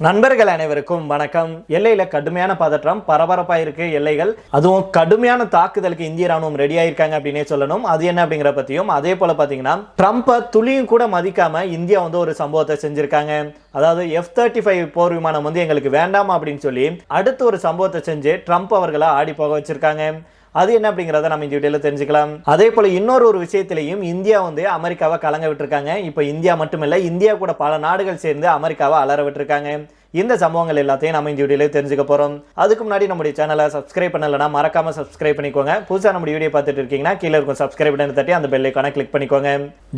நண்பர்கள் அனைவருக்கும் வணக்கம். எல்லையில கடுமையான பதற்றம் பரபரப்பா இருக்கு. எல்லைகள் அதுவும் கடுமையான தாக்குதலுக்கு இந்திய ராணுவம் ரெடி ஆயிருக்காங்க அப்படின்னே சொல்லணும். அது என்ன அப்படிங்கிற பத்தியும், அதே போல பாத்தீங்கன்னா ட்ரம்ப துளியும் கூட மதிக்காம இந்தியா ஒரு சம்பவத்தை செஞ்சிருக்காங்க. அதாவது F-35 போர் விமானம் எங்களுக்கு வேண்டாமா அப்படின்னு சொல்லி அடுத்து ஒரு சம்பவத்தை செஞ்சு ட்ரம்ப் அவர்களை ஆடி போக வச்சிருக்காங்க. அது என்ன அப்படிங்கறத நம்ம இந்த வீடியோல தெரிஞ்சுக்கலாம். அதே போல இன்னொரு விஷயத்திலையும் இந்தியா அமெரிக்காவை கலங்க விட்டுருக்காங்க. இப்ப இந்தியா மட்டுமில்ல, இந்தியா கூட பல நாடுகள் சேர்ந்து அமெரிக்காவை அலற விட்டுருக்காங்க. இந்த சம்பவங்கள் எல்லாத்தையும் நம்ம இந்த வீடியோல தெரிஞ்சுக்க போறோம். அதுக்கு முன்னாடி நம்முடைய சேனலை சப்ஸ்கிரைப் பண்ணலனா மறக்காம சப்ஸ்கிரைப் பண்ணிக்கோங்க. புதுசா நம்ம வீடியோ பார்த்துட்டு இருக்கீங்கன்னா கீழே இருக்கும் சப்ஸ்கிரைப் பட்டன் தட்டி அந்த பெல் ஐகானை கிளிக் பண்ணிக்கோங்க.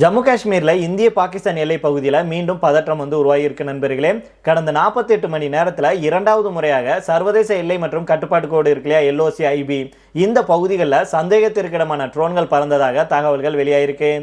ஜம்மு காஷ்மீர்ல இந்திய பாகிஸ்தான் எல்லை பகுதியில் மீண்டும் பதற்றம் உருவாகி இருக்கு நண்பர்களே. கடந்த 48 மணி நேரத்தில் இரண்டாவது முறையாக சர்வதேச எல்லை மற்றும் கட்டுப்பாட்டு கோடு இருக்கு இல்லையா, LOCIB, இந்த பகுதிகளில் சந்தேகத்திற்கிடமான ட்ரோன்கள் பறந்ததாக தகவல்கள் வெளியாயிருக்கு.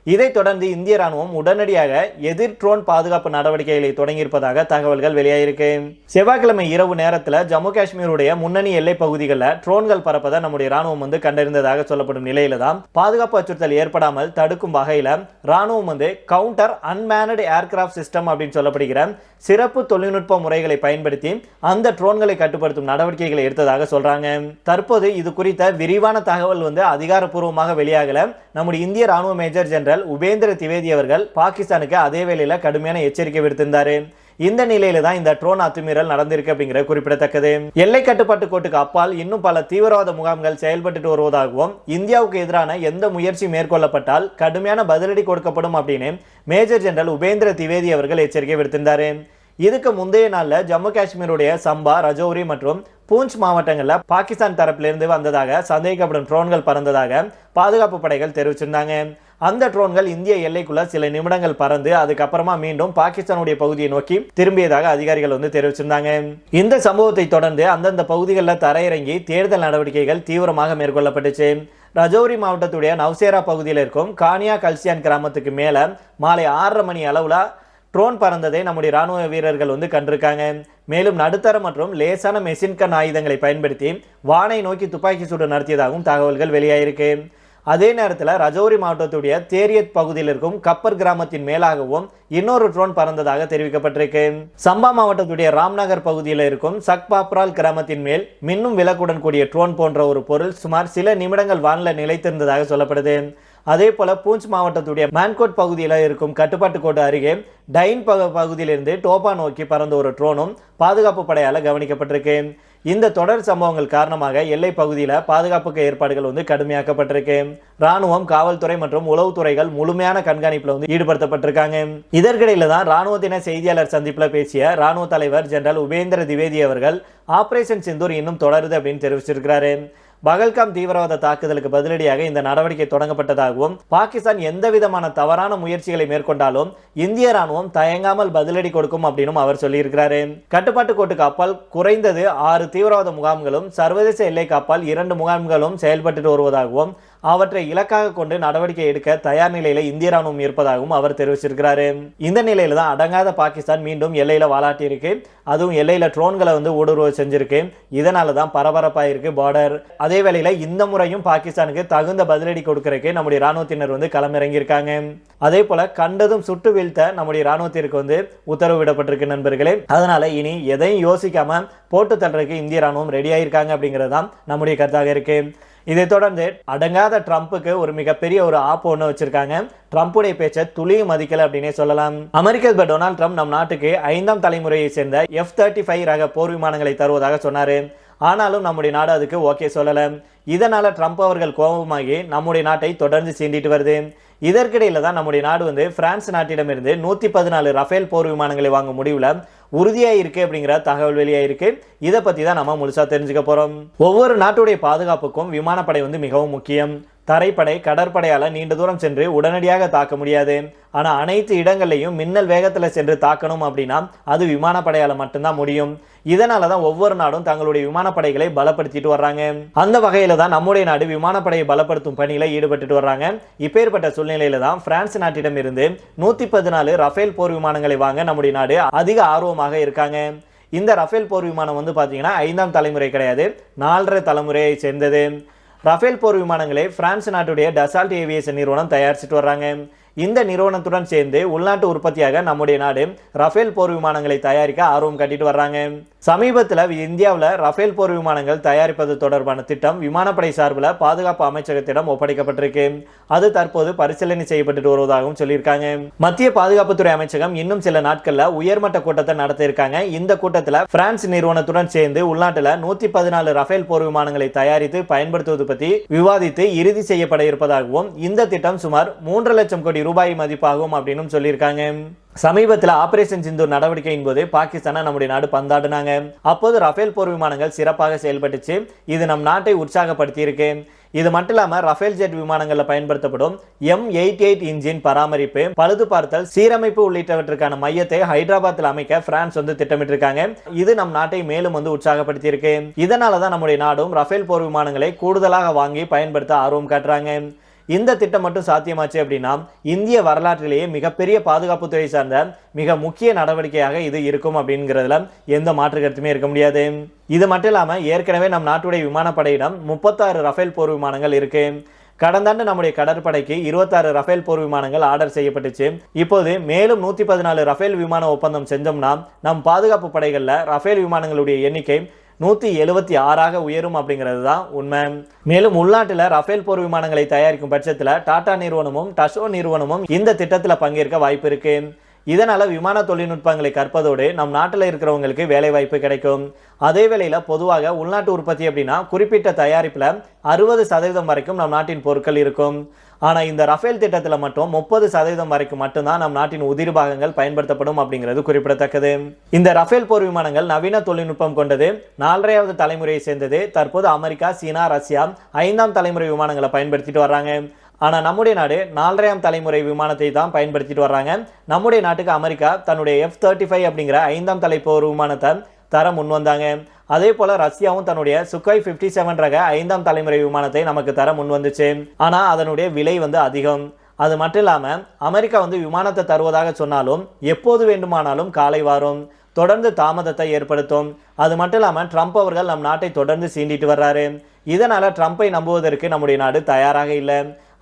இதைத் தொடர்ந்து இந்திய ராணுவம் உடனடியாக எதிர் ட்ரோன் பாதுகாப்பு நடவடிக்கைகளை தொடங்கியிருப்பதாக தகவல்கள் வெளியாயிருக்கு. செவ்வாய்க்கிழமை இரவு நேரத்தில் ஜம்மு காஷ்மீருடைய முன்னணி எல்லை பகுதிகளில் ட்ரோன்கள் பறப்பதை நம்முடைய ராணுவம் கண்டறிந்ததாக சொல்லப்படும் நிலையில தான் பாதுகாப்பு அச்சுறுத்தல் ஏற்படாமல் தடுக்கும் வகையில் ராணுவம் கவுண்டர் அன்மேனட் ஏர்கிராஃப்ட் சிஸ்டம் அப்படின்னு சொல்லப்படுகிற சிறப்பு தொழில்நுட்ப முறைகளை பயன்படுத்தி அந்த ட்ரோன்களை கட்டுப்படுத்தும் நடவடிக்கைகளை எடுத்ததாக சொல்றாங்க. தற்போது இது குறித்த விரிவான தகவல் அதிகாரப்பூர்வமாக வெளியாகல. நம்முடைய இந்திய ராணுவ மேஜர் ஜெனரல் உபேந்திர திவேதி அவர்கள் பாகிஸ்தானுக்கு அதே வேளையில கடுமையான எச்சரிக்கை விடுத்திருந்தாரு. இந்த நிலையில தான் இந்த ட்ரோன் அத்துமீறல் நடந்திருக்கு அப்படிங்கிற குறிப்பிடத்தக்கது. எல்லை கட்டுப்பாட்டு கோட்டுக்கு அப்பால் இன்னும் பல தீவிரவாத முகாம்கள் செயல்பட்டு வருவதாகவும் இந்தியாவுக்கு எதிரான எந்த முயற்சி மேற்கொள்ளப்பட்டால் கடுமையான பதிலடி கொடுக்கப்படும் அப்படின்னு மேஜர் ஜெனரல் உபேந்திர திவேதி அவர்கள் எச்சரிக்கை விடுத்திருந்தாரு. இதுக்கு முந்தைய நாள்ல ஜம்மு காஷ்மீருடைய சம்பா, ரஜோரி மற்றும் பூஞ்ச் மாவட்டங்களில் பாகிஸ்தான் தரப்பிலிருந்து வந்ததாக சந்தேகிக்கப்படும் ட்ரோன்கள் பறந்ததாக பாதுகாப்பு படைகள் தெரிவிச்சிருந்தாங்க. அந்த ட்ரோன்கள் இந்திய எல்லைக்குள்ள சில நிமிடங்கள் பறந்து அதுக்கப்புறமா மீண்டும் பாகிஸ்தானுடைய பகுதியை நோக்கி திரும்பியதாக அதிகாரிகள் தெரிவிச்சிருந்தாங்க. இந்த சம்பவத்தை தொடர்ந்து அந்தந்த பகுதிகளில் தரையிறங்கி தேடுதல் நடவடிக்கைகள் தீவிரமாக மேற்கொள்ளப்பட்டுச்சு. ரஜோரி மாவட்டத்துடைய நவ்சேரா பகுதியில் இருக்கும் கானியா கல்சியான் கிராமத்துக்கு மேல மாலை 6:30 மணி அளவுல ட்ரோன் பறந்ததை நம்முடைய ராணுவ வீரர்கள் கண்டிருக்காங்க. மேலும் நடுத்தர மற்றும் லேசான மெஷின்கன் ஆயுதங்களை பயன்படுத்தி வானை நோக்கி துப்பாக்கி சூடு நடத்தியதாகவும் தகவல்கள் வெளியாயிருக்கு. அதே நேரத்தில் ரஜோரி மாவட்டத்துடைய தேரியத் பகுதியில் இருக்கும் கப்பர் கிராமத்தின் மேலாகவும் இன்னொரு ட்ரோன் பறந்ததாக தெரிவிக்கப்பட்டிருக்கு. சம்பா மாவட்டத்துடைய ராம்நகர் பகுதியில் இருக்கும் சக்பாப்ரால் கிராமத்தின் மேல் மின்னும் விளக்குடன் கூடிய ட்ரோன் போன்ற ஒரு பொருள் சுமார் சில நிமிடங்கள் வானில் நிலைத்திருந்ததாக சொல்லப்படுது. அதே போல பூஞ்ச் மாவட்டத்துடைய மேன்கோட் பகுதியில் இருக்கும் கட்டுப்பாட்டு கோட்டு அருகே டைன் பகுதியிலிருந்து டோபா நோக்கி பறந்த ஒரு ட்ரோனும் பாதுகாப்பு படையால் கவனிக்கப்பட்டிருக்கு. இந்த தொடர் சம்பவங்கள் காரணமாக எல்லை பகுதியில் பாதுகாப்புக்கு ஏற்பாடுகள் கடுமையாக்கப்பட்டிருக்கு. ராணுவம், காவல்துறை மற்றும் உளவுத்துறைகள் முழுமையான கண்காணிப்பில் ஈடுபடுத்தப்பட்டிருக்காங்க. இதற்கிடையில தான் ராணுவத்தின செய்தியாளர் சந்திப்பில் பேசிய ராணுவ தலைவர் ஜெனரல் உபேந்திர திவேதி அவர்கள் ஆபரேஷன் சிந்தூர் இன்னும் தொடருது அப்படின்னு தெரிவிச்சிருக்கிறாரு. பகல்காம் தீவிரவாத தாக்குதலுக்கு பதிலடியாக இந்த நடவடிக்கை தொடங்கப்பட்டதாகவும் பாகிஸ்தான் எந்த விதமான தவறான முயற்சிகளை மேற்கொண்டாலும் இந்திய ராணுவம் தயங்காமல் பதிலடி கொடுக்கும் அப்படின்னு அவர் சொல்லியிருக்கிறாரு. கட்டுப்பாட்டு கோட்டுக்கு அப்பால் குறைந்தது 6 தீவிரவாத முகாம்களும் சர்வதேச எல்லைக்கு அப்பால் 2 முகாம்களும் செயல்பட்டு வருவதாகவும் அவற்றை இலக்காக கொண்டு நடவடிக்கை எடுக்க தயார் நிலையில இந்திய ராணுவம் இருப்பதாகவும் அவர் தெரிவிச்சிருக்கிறாரு. இந்த நிலையில தான் அடங்காத பாகிஸ்தான் மீண்டும் எல்லையில வாலாட்டி இருக்கு. அதுவும் எல்லையில ட்ரோன்களை ஊடுருவ செஞ்சிருக்கு. இதனால தான் பரபரப்பா இருக்கு பார்டர். அதே வேளையில இந்த முறையும் பாகிஸ்தானுக்கு தகுந்த பதிலடி கொடுக்கறதுக்கு நம்முடைய ராணுவத்தினர் களமிறங்கியிருக்காங்க. அதே போல கண்டதும் சுட்டு வீழ்த்த நம்முடைய ராணுவத்திற்கு உத்தரவிடப்பட்டிருக்கு நண்பர்களே. அதனால இனி எதையும் யோசிக்காம போட்டு தள்ளுறதுக்கு இந்திய ராணுவம் ரெடி ஆயிருக்காங்க அப்படிங்கிறது தான் நம்முடைய கருத்தாக இருக்கு. இதை தொடர்ந்து அடங்காத ட்ரம்ப்புக்கு ஒரு மிகப்பெரிய ஒரு ஆப்பு வச்சிருக்காங்க. ட்ரம்ப்புடைய பேச்சை துளியும் மதிக்கல அப்படின்னே சொல்லலாம். அமெரிக்க அதிபர் டொனால்ட் ட்ரம்ப் நம் நாட்டுக்கு 5ஆம் தலைமுறையை சேர்ந்த F-35 ரக போர் விமானங்களை தருவதாக சொன்னாரு. ஆனாலும் நம்முடைய நாடு அதுக்கு ஓகே சொல்லல. இதனால ட்ரம்ப் அவர்கள் கோபமாகி நம்முடைய நாட்டை தொடர்ந்து சீண்டிட்டு வருது. இதற்கிடையில தான் நம்முடைய நாடு பிரான்ஸ் நாட்டிடமிருந்து 114 ரஃபேல் போர் விமானங்களை வாங்கும் முடிவுல உறுதியா இருக்கு அப்படிங்கிற தகவல் வெளியாயிருக்கு. இதை பத்தி தான் நம்ம முழுசா தெரிஞ்சுக்க போறோம். ஒவ்வொரு நாட்டுடைய பாதுகாப்புக்கும் விமானப்படை மிகவும் முக்கியம். தரைப்படை, கடற்படையால நீண்ட தூரம் சென்று உடனடியாக தாக்க முடியாது. ஆனா அனைத்து இடங்களையும் மின்னல் வேகத்துல சென்று தாக்கணும் அப்படின்னா அது விமானப்படையால மட்டும்தான் முடியும். இதனாலதான் ஒவ்வொரு நாடும் தங்களுடைய விமானப்படைகளை பலப்படுத்திட்டு வர்றாங்க. அந்த வகையில தான் நம்முடைய நாடு விமானப்படையை பலப்படுத்தும் பணியில ஈடுபட்டு வர்றாங்க. இப்பேற்பட்ட சூழ்நிலையில தான் பிரான்ஸ் நாட்டிடம் இருந்து 114 ரஃபேல் போர் விமானங்களை வாங்க நம்முடைய நாடு அதிக ஆர்வமாக இருக்காங்க. இந்த ரஃபேல் போர் விமானம் பாத்தீங்கன்னா 5ஆம் தலைமுறை கிடையாது, 4.5 தலைமுறையை சேர்ந்தது. ரஃபேல் போர் விமானங்களை பிரான்ஸ் நாட்டுடைய டசால்ட் ஏவியேஷன் நிறுவனம் தயாரிச்சுட்டு வர்றாங்க. இந்த நிறுவனத்துடன் சேர்ந்து உள்நாட்டு உற்பத்தியாக நம்முடைய நாடு ரஃபேல் போர் விமானங்களை தயாரிக்க ஆர்வம் காட்டிட்டு வர்றாங்க. சமீபத்தில் இந்தியாவில் ரஃபேல் போர் விமானங்கள் தயாரிப்பது தொடர்பான திட்டம் விமானப்படை சார்பில் பாதுகாப்பு அமைச்சகத்திடம் ஒப்படைக்கப்பட்டிருக்கு. அது தற்போது பரிசீலனை செய்யப்பட்டு வருவதாகவும் சொல்லியிருக்காங்க. மத்திய பாதுகாப்புத்துறை அமைச்சகம் இன்னும் சில நாட்கள்ல உயர்மட்ட கூட்டத்தை நடத்த இருக்காங்க. இந்த கூட்டத்தில் பிரான்ஸ் நிறுவனத்துடன் சேர்ந்து உள்நாட்டில் 114 ரஃபேல் போர் விமானங்களை தயாரித்து பயன்படுத்துவது பற்றி விவாதித்து இறுதி செய்யப்பட இருப்பதாகவும் இந்த திட்டம் சுமார் 3 லட்சம் கோடி ரூபாய் மதிப்பாகும் அப்படின்னு சொல்லியிருக்காங்க. சமீபத்தில் ஆபரேஷன் சிந்தூர் நடவடிக்கையின் போது பாகிஸ்தானை நம்முடைய நாடு பந்தாடினாங்க. அப்போது ரஃபேல் போர் விமானங்கள் சிறப்பாக செயல்பட்டுச்சு. இது நம் நாட்டை உற்சாகப்படுத்தி இருக்கு. இது மட்டும் இல்லாமல் ரஃபேல் ஜெட் விமானங்களில் பயன்படுத்தப்படும் M88 இன்ஜின் பராமரிப்பு, பழுது பார்த்தல், சீரமைப்பு உள்ளிட்டவற்றுக்கான மையத்தை ஹைதராபாத்தில் அமைக்க பிரான்ஸ் திட்டமிட்டிருக்காங்க. இது நம் நாட்டை மேலும் உற்சாகப்படுத்தி இருக்கு. இதனால தான் நம்முடைய நாடும் ரஃபேல் போர் விமானங்களை கூடுதலாக வாங்கி பயன்படுத்த ஆர்வம் காட்டுறாங்க. இந்த திட்டம் மட்டும் சாத்தியமாச்சு அப்படின்னா இந்திய வரலாற்றிலேயே மிகப்பெரிய பாதுகாப்புத்துறை சார்ந்த மிக முக்கிய நடவடிக்கையாக இது இருக்கும் அப்படிங்கிறதுல எந்த மாற்று கருத்துமே இருக்க முடியாது. இது மட்டும் இல்லாம ஏற்கனவே நம் நாட்டுடைய விமானப்படையிடம் 36 ரஃபேல் போர் விமானங்கள் இருக்கு. கடந்த ஆண்டு நம்முடைய கடற்படைக்கு 26 ரஃபேல் போர் விமானங்கள் ஆர்டர் செய்யப்பட்டுச்சு. இப்போது மேலும் 114 ரஃபேல் விமான ஒப்பந்தம் செஞ்சோம்னா நம் பாதுகாப்பு படைகள்ல ரஃபேல் விமானங்களுடைய எண்ணிக்கை 176 உயரும் அப்படிங்கிறது தான் உண்மை. மேலும் உள்நாட்டில் ரஃபேல் போர் விமானங்களை தயாரிக்கும் பட்சத்தில் டாடா நிறுவனமும் டசோ நிறுவனமும் இந்த திட்டத்தில் பங்கேற்க வாய்ப்பு இருக்கு. இதனால விமான தொழில்நுட்பங்களை கற்பதோடு நம் நாட்டில் இருக்கிறவங்களுக்கு வேலை வாய்ப்பு கிடைக்கும். அதே வேளையில பொதுவாக உள்நாட்டு உற்பத்தி அப்படின்னா குறிப்பிட்ட தயாரிப்புல 60% வரைக்கும் நம் நாட்டின் பொருட்கள் இருக்கும். ஆனா இந்த ரஃபேல் திட்டத்துல மட்டும் 30% வரைக்கும் மட்டும்தான் நம் நாட்டின் உதிரி பாகங்கள் பயன்படுத்தப்படும் அப்படிங்கிறது குறிப்பிடத்தக்கது. இந்த ரஃபேல் போர் விமானங்கள் நவீன தொழில்நுட்பம் கொண்டது, 4வது தலைமுறையை சேர்ந்தது. தற்போது அமெரிக்கா, சீனா, ரஷ்யா 5ஆம் தலைமுறை விமானங்களை பயன்படுத்திட்டு வர்றாங்க. ஆனா நம்முடைய நாடு 4ஆம் தலைமுறை விமானத்தை தான் பயன்படுத்திட்டு வர்றாங்க. நம்முடைய நாட்டுக்கு அமெரிக்கா தன்னுடைய F-35 அப்படிங்கிற 5ஆம் தலை போர் விமானத்தை தர முன் வந்தாங்க. அதே போல ரஷ்யாவும் தன்னுடைய சுகாய் 57 ரக 5ஆம் தலைமுறை விமானத்தை நமக்கு தர முன் வந்துச்சு. ஆனா அதனுடைய விலை அதிகம். அது மட்டும் இல்லாம அமெரிக்கா விமானத்தை தருவதாக சொன்னாலும் எப்போது வேண்டுமானாலும் காலை வாரும், தொடர்ந்து தாமதத்தை ஏற்படுத்தும். அது மட்டும் இல்லாம ட்ரம்ப் அவர்கள் நம் நாட்டை தொடர்ந்து சீண்டிட்டு வர்றாரு. இதனால ட்ரம்பை நம்புவதற்கு நம்முடைய நாடு தயாராக இல்லை.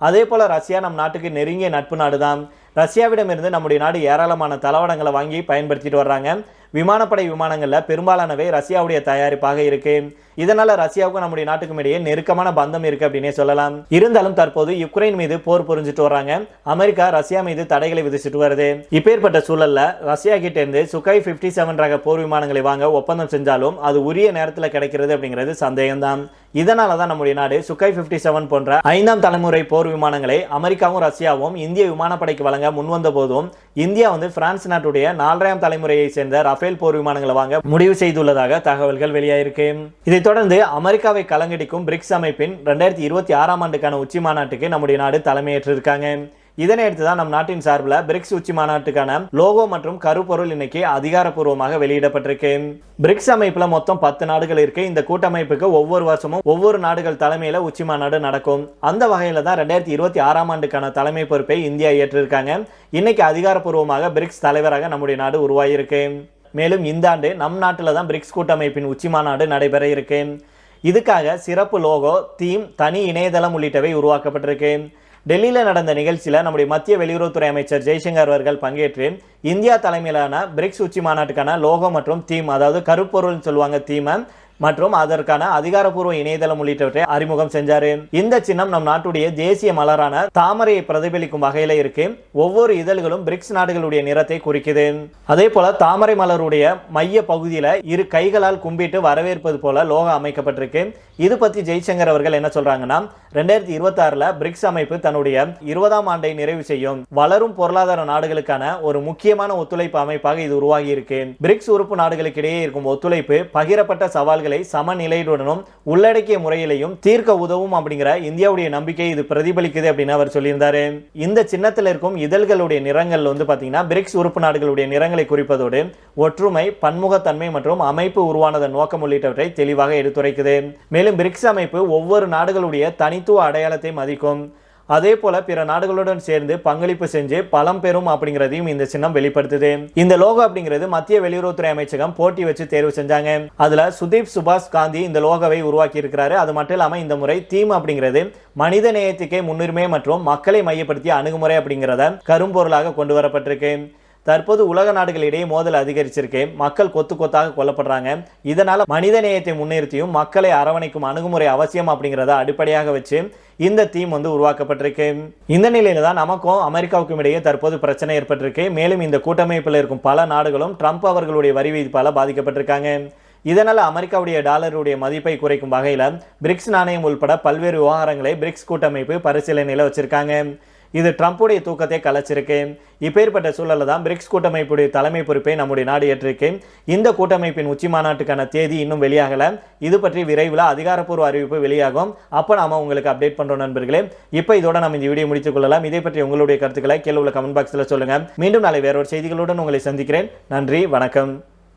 அதே போல ரஷ்யா நம் நாட்டுக்கு நெருங்கிய நட்பு நாடுதான். ரஷ்யாவிடமிருந்து நம்முடைய நாடு ஏராளமான தளவாடங்களை வாங்கி பயன்படுத்திட்டு வர்றாங்க. விமானப்படை விமானங்களில் பெரும்பாலானவை ரஷ்யாவுடைய தயாரிப்பாக இருக்கு. இதனால ரஷ்யாவுக்கும் நம்முடைய நாட்டுக்கும் இடையே நெருக்கமான பந்தம் இருக்கு அப்படின்னே சொல்லலாம். இருந்தாலும் தற்போது யுக்ரைன் மீது போர் புரிஞ்சிட்டு வர்றாங்க. அமெரிக்கா ரஷ்யா மீது தடைகளை விதிச்சிட்டு வருது. இப்பேற்பட்ட சூழல்ல ரஷ்யா கிட்ட இருந்து சுகாய் 57 ரக போர் விமானங்களை வாங்க ஒப்பந்தம் செஞ்சாலும் அது உரிய நேரத்தில் கிடைக்கிறது அப்படிங்கிறது சந்தேகம்தான். இதனால தான் நம்முடைய நாடு சுகாய் 57 போன்ற 5ஆம் தலைமுறை போர் விமானங்களை அமெரிக்காவும் ரஷ்யாவும் இந்திய விமானப்படைக்கு வழங்க முன்வந்த போதும் இந்தியா பிரான்ஸ் நாட்டுடைய 4ஆம் தலைமுறையை சேர்ந்த ரஃபேல் போர் விமானங்களை வாங்க முடிவு செய்துள்ளதாக தகவல்கள் வெளியாயிருக்கு. இதைத் தொடர்ந்து அமெரிக்காவை கலங்கடிக்கும் பிரிக்ஸ் அமைப்பின் 2026ஆம் ஆண்டுக்கான உச்சி மாநாட்டுக்கு நம்முடைய நாடு தலைமையேற்றிருக்காங்க. இதனையடுத்து தான் நம் நாட்டின் சார்பில் பிரிக்ஸ் உச்சி மாநாட்டுக்கான லோகோ மற்றும் கருப்பொருள் இன்னைக்கு அதிகாரப்பூர்வமாக வெளியிடப்பட்டிருக்கு. பிரிக்ஸ் அமைப்புல மொத்தம் 10 நாடுகள் இருக்கு. இந்த கூட்டமைப்புக்கு ஒவ்வொரு வருஷமும் ஒவ்வொரு நாடுகள் தலைமையில உச்சி மாநாடு நடக்கும். அந்த வகையில தான் 2026ஆம் ஆண்டுக்கான தலைமை பொறுப்பை இந்தியா ஏற்றிருக்காங்க. இன்னைக்கு அதிகாரப்பூர்வமாக பிரிக்ஸ் தலைவராக நம்முடைய நாடு உருவாகியிருக்கு. மேலும் இந்த ஆண்டு நம் நாட்டில் தான் பிரிக்ஸ் கூட்டமைப்பின் உச்சி மாநாடு நடைபெற இருக்கு. இதுக்காக சிறப்பு லோகோ, தீம், தனி இணையதளம் உள்ளிட்டவை உருவாக்கப்பட்டிருக்கு. டெல்லியில் நடந்த நிகழ்ச்சியில் நம்முடைய மத்திய வெளியுறவுத்துறை அமைச்சர் ஜெய்சங்கர் அவர்கள் பங்கேற்று இந்தியா தலைமையிலான பிரிக்ஸ் உச்சி மாநாட்டுக்கான லோகோ மற்றும் தீம், அதாவது கருப்பொருள்னு சொல்லுவாங்க தீமை, மற்றும் அதற்கான அதிகாரப்பூர்வ இணையதளம் உள்ளிட்டவற்றை அறிமுகம் செஞ்சாரு. இந்த சின்னம் நம் நாட்டுடைய தேசிய மலரான தாமரையை பிரதிபலிக்கும் வகையில இருக்கு. ஒவ்வொரு இதழ்களும் பிரிக்ஸ் நாடுகளுடைய நிறத்தை குறிக்குது. அதே போல தாமரை மலருடைய மைய பகுதியில இரு கைகளால் கும்பிட்டு வரவேற்பது போல லோகோ அமைக்கப்பட்டிருக்கு. இது பத்தி ஜெய்சங்கர் அவர்கள் என்ன சொல்றாங்கன்னா, 2026ல பிரிக்ஸ் அமைப்பு தன்னுடைய 20ஆம் ஆண்டை நிறைவு செய்யும் வளரும் பொருளாதார நாடுகளுக்கான ஒரு முக்கியமான ஒத்துழைப்பு அமைப்பாக இது உருவாகி இருக்கு. பிரிக்ஸ் உறுப்பு நாடுகளுக்கு இடையே இருக்கும் ஒத்துழைப்பு பகிரப்பட்ட சவால்களை சமநிலையுடனும் உள்ளடக்கிய முறையிலையும் தீர்க்க உதவும் அப்படிங்கிற இந்தியாவுடைய நம்பிக்கை இது பிரதிபலிக்குது அப்படின்னு அவர் சொல்லியிருந்தாரு. இந்த சின்னத்தில் இருக்கும் இதழ்களுடைய நிறங்கள் பாத்தீங்கன்னா பிரிக்ஸ் உறுப்பு நாடுகளுடைய நிறங்களை குறிப்பதோடு ஒற்றுமை, பன்முகத்தன்மை மற்றும் அமைப்பு உருவானதன் நோக்கம் உள்ளிட்டவற்றை தெளிவாக எடுத்துரைக்குது. மேலும் பிரிக்ஸ் அமைப்பு ஒவ்வொரு நாடுகளுடைய தனித்துவ அடையாளத்தை மதிக்கும். அதே போல பிற நாடுகளுடன் சேர்ந்து பங்களிப்பு செஞ்சு பலம் பெறும் அப்படிங்கிறதையும் இந்த சின்னம் வெளிப்படுத்துது. இந்த லோகோ அப்படிங்கிறது மத்திய வெளியுறவுத்துறை அமைச்சகம் போட்டி வச்சு தேர்வு செஞ்சாங்க. அதுல சுதீப் சுபாஷ் காந்தி இந்த லோகோவை உருவாக்கி இருக்கிறாரு. அது மட்டும் இல்லாம இந்த முறை தீம் அப்படிங்கிறது மனித நேயத்துக்கே முன்னுரிமை மற்றும் மக்களை மையப்படுத்திய அணுகுமுறை அப்படிங்கிறத கரும்பொருளாக கொண்டு வரப்பட்டிருக்கு. தற்போது உலக நாடுகளிடையே மோதல் அதிகரிச்சிருக்கு. மக்கள் கொத்து கொத்தாக கொல்லப்படுறாங்க. இதனால மனித நேயத்தை முன்னிறுத்தியும் மக்களை அரவணைக்கும் அணுகுமுறை அவசியம் அப்படிங்கிறத அடிப்படையாக வச்சு இந்த தீம் உருவாக்கப்பட்டிருக்கு. இந்த நிலையில தான் நமக்கும் அமெரிக்காவுக்கும் இடையே தற்போது பிரச்சனை ஏற்பட்டிருக்கு. மேலும் இந்த கூட்டமைப்பில் இருக்கும் பல நாடுகளும் ட்ரம்ப் அவர்களுடைய வரி விதிப்பால பாதிக்கப்பட்டிருக்காங்க. இதனால் அமெரிக்காவுடைய டாலருடைய மதிப்பை குறைக்கும் வகையில் பிரிக்ஸ் நாணயம் உள்பட பல்வேறு விவகாரங்களை பிரிக்ஸ் கூட்டமைப்பு பரிசீலனையில் வச்சிருக்காங்க. இது ட்ரம்ப்புடைய தூக்கத்தை கலைச்சிருக்கு. இப்பேற்பட்ட சூழலில் தான் பிரிக்ஸ் கூட்டமைப்புடைய தலைமை பொறுப்பை நம்முடைய நாடு ஏற்றிருக்கு. இந்த கூட்டமைப்பின் உச்சி மாநாட்டுக்கான தேதி இன்னும் வெளியாகல. இது பற்றி விரைவில் அதிகாரப்பூர்வ அறிவிப்பு வெளியாகும். அப்போ நாம உங்களுக்கு அப்டேட் பண்றோம் நண்பர்களே. இப்போ இதோட நம்ம இந்த வீடியோ முடித்துக் கொள்ளலாம். இதை பற்றி உங்களுடைய கருத்துக்களை கீழே உள்ள கமெண்ட் பாக்ஸில் சொல்லுங்க. மீண்டும் நாளை வேறொரு செய்திகளுடன் உங்களை சந்திக்கிறேன். நன்றி, வணக்கம்.